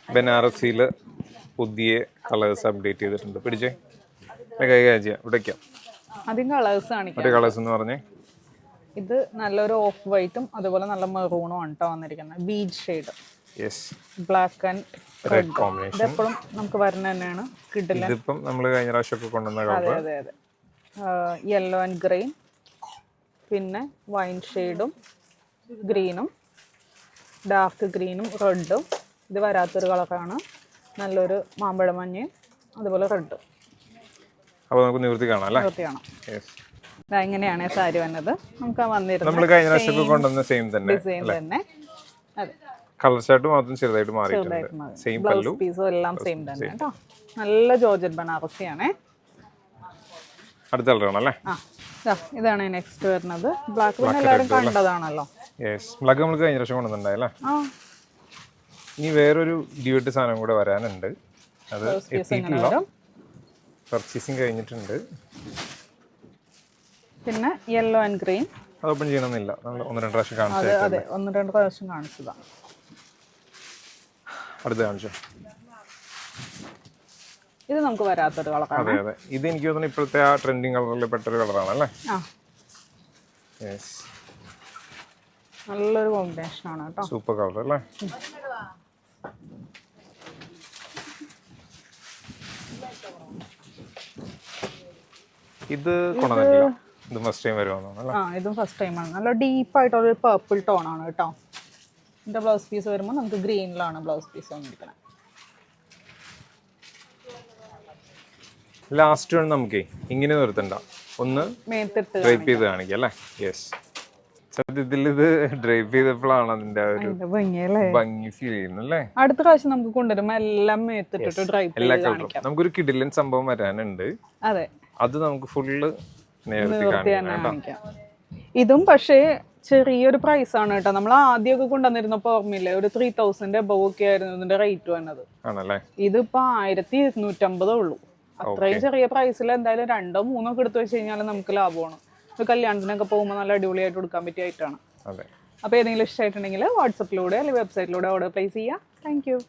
ബനാറസിയിൽ പുതിയ colours update ചെയ്തിട്ടുണ്ട്. പിടിച്ചേ കൈകാര്യം ചെയ്യാം. ഇവിടേക്കാം അധികം കളേഴ്സ് കാണിക്കാം. മറ്റേ കളേഴ്സ് എന്ന് പറഞ്ഞേ ഇത് നല്ലൊരു ഓഫ് വൈറ്റും അതുപോലെ നല്ല മെറൂണും ആണ് കേട്ടോ വന്നിരിക്കുന്നത്. Peach shade, black and red combination. ഇതെപ്പോഴും നമുക്ക് വരുന്ന തന്നെയാണ്. കിട്ടില്ല. ഇതിപ്പം നമ്മൾ കഴിഞ്ഞ പ്രാവശ്യമൊക്കെ കൊണ്ടുവന്ന അതെ അതെ അതെ. യെല്ലോ ആൻഡ് ഗ്രീൻ, പിന്നെ വൈൻ ഷെയ്ഡും ഗ്രീനും ഡാർക്ക് ഗ്രീനും റെഡും. ഇത് വരാത്തൊരു കളറാണ്. നല്ലൊരു മാമ്പഴ മഞ്ഞയും അതുപോലെ റെഡും. അപ്പോൾ നമുക്ക് നിവൃത്തി കാണാം അല്ലേ? നിവൃത്തി കാണാം. ഇങ്ങനെയാണ് സാരി വന്നത്. നമുക്ക് വന്നിരുന്നത് നമ്മൾ കഴിഞ്ഞ പ്രാവശ്യം കൊണ്ടുവന്ന സെയിം തന്നെ ഡിസൈൻ തന്നെ. അതെ, കളർ ചാർട്ട് മാത്രം ചെറുതായിട്ട് മാറിയിട്ടുണ്ട്. സെയിം പല്ലു പീസും എല്ലാം സെയിം തന്നെ കേട്ടോ. നല്ല ജോർജറ്റ് ബനാറസിയാണേ. അടുത്ത കളറാണ് അല്ലേ? ഇതാണ് നെക്സ്റ്റ് വരുന്നത്. ബ്ലാക്ക് പിന്നെ എല്ലാവരും കണ്ടതാണല്ലോ. ബ്ലാക്ക് നമ്മൾ കഴിഞ്ഞ പ്രാവശ്യം കൊണ്ടുവന്നിട്ടുണ്ടായല്ലേ? ഇനി വേറൊരു ഡ്യൂട്ട് സാധനം കൂടെ വരാനുണ്ട്. അത് എത്തിയിട്ടില്ല, പർച്ചേസിങ് കഴിഞ്ഞിട്ടുണ്ട്. പിന്നെ യെല്ലോ ആൻഡ് ഗ്രീൻ. അത് ഓപ്പൺ ചെയ്യണമെന്നില്ല, നമ്മൾ ഒന്ന് രണ്ട് പ്രാവശ്യം കാണിച്ചു. അതെ, ഒന്ന് രണ്ട് പ്രാവശ്യം കാണിച്ചതാ. അടുത്ത് കാണിച്ചോ. ഇത് നമുക്ക് വരാത്തൊരു കളറാണ്. അതെ അതെ, ഇത് എനിക്ക് തോന്നുന്നു ഇപ്പോഴത്തെ ആ ട്രെൻഡിങ് കളറിൽ പെട്ടൊരു കളറാണ് അല്ലേ? നല്ലൊരു കോമ്പിനേഷൻ ആണ് കേട്ടോ. സൂപ്പർ കളർ അല്ലേ? ഇത് കൊണ്ടുവന്നിട്ടില്ല. ഇത് ഫസ്റ്റ് ടൈം വരുവാന്നല്ലേ? ഇതും ഫസ്റ്റ് ടൈം ആണ്. നല്ല ഡീപ്പ് ആയിട്ടുള്ള പർപ്പിൾ ടോൺ ആണ് കേട്ടോ. ഇതിന്റെ ബ്ലൗസ് പീസ് വരുമ്പോൾ നമുക്ക് ഗ്രീനിലാണ് ബ്ലൗസ് പീസ് വന്നിരിക്കുന്നത്. ലാസ്റ്റ് വൺ നമുക്ക് ഇങ്ങനെ നിർത്തണ്ട, ഒന്ന് ഡ്രൈപ്പ് ചെയ്ത് കാണിക്കാം അല്ലേ? യെസ്, സത്യത്തിൽ ഇത് ഡ്രൈപ്പ് ചെയ്തപ്പോഴാണ് അതിന്റെ ഒരു ഭംഗി ഫീൽ ചെയ്യുന്നല്ലേ. അടുത്ത പ്രാവശ്യം നമുക്ക് കൊണ്ടുവരുമ്പോ എല്ലാം മേത്തിട്ടിട്ട് ഡ്രൈപ്പ് എല്ലാ കളറും നമുക്കൊരു കിടിലൻ സംഭവം വരാനുണ്ട്. അതെ, അത് നമുക്ക് ഫുള്ള് കാണിക്കാം. ഇതും പക്ഷേ ചെറിയൊരു പ്രൈസ് ആണ് കേട്ടോ. നമ്മൾ ആദ്യമൊക്കെ കൊണ്ടുവന്നിരുന്നപ്പോ ഓർമ്മയില്ലേ, ഒരു 3000 above ഒക്കെ ആയിരുന്നു ഇതിന്റെ റേറ്റ് വന്നത്. ഇതിപ്പോ 1250 ഉള്ളൂ. അത്രയും ചെറിയ പ്രൈസിൽ എന്തായാലും 2 or 3 എടുത്തു വെച്ച് കഴിഞ്ഞാൽ നമുക്ക് ലാഭമാണ്. കല്യാണത്തിനൊക്കെ പോകുമ്പോൾ നല്ല അടിപൊളിയായിട്ട് കൊടുക്കാൻ പറ്റിയ ഐറ്റമാണ്. അപ്പോൾ ഏതെങ്കിലും ഇഷ്ടമായിട്ടുണ്ടെങ്കിൽ വാട്സപ്പിലൂടെ അല്ലെങ്കിൽ വെബ്സൈറ്റിലൂടെ ഓർഡർ പ്ലേസ് ചെയ്യാം. Thank you.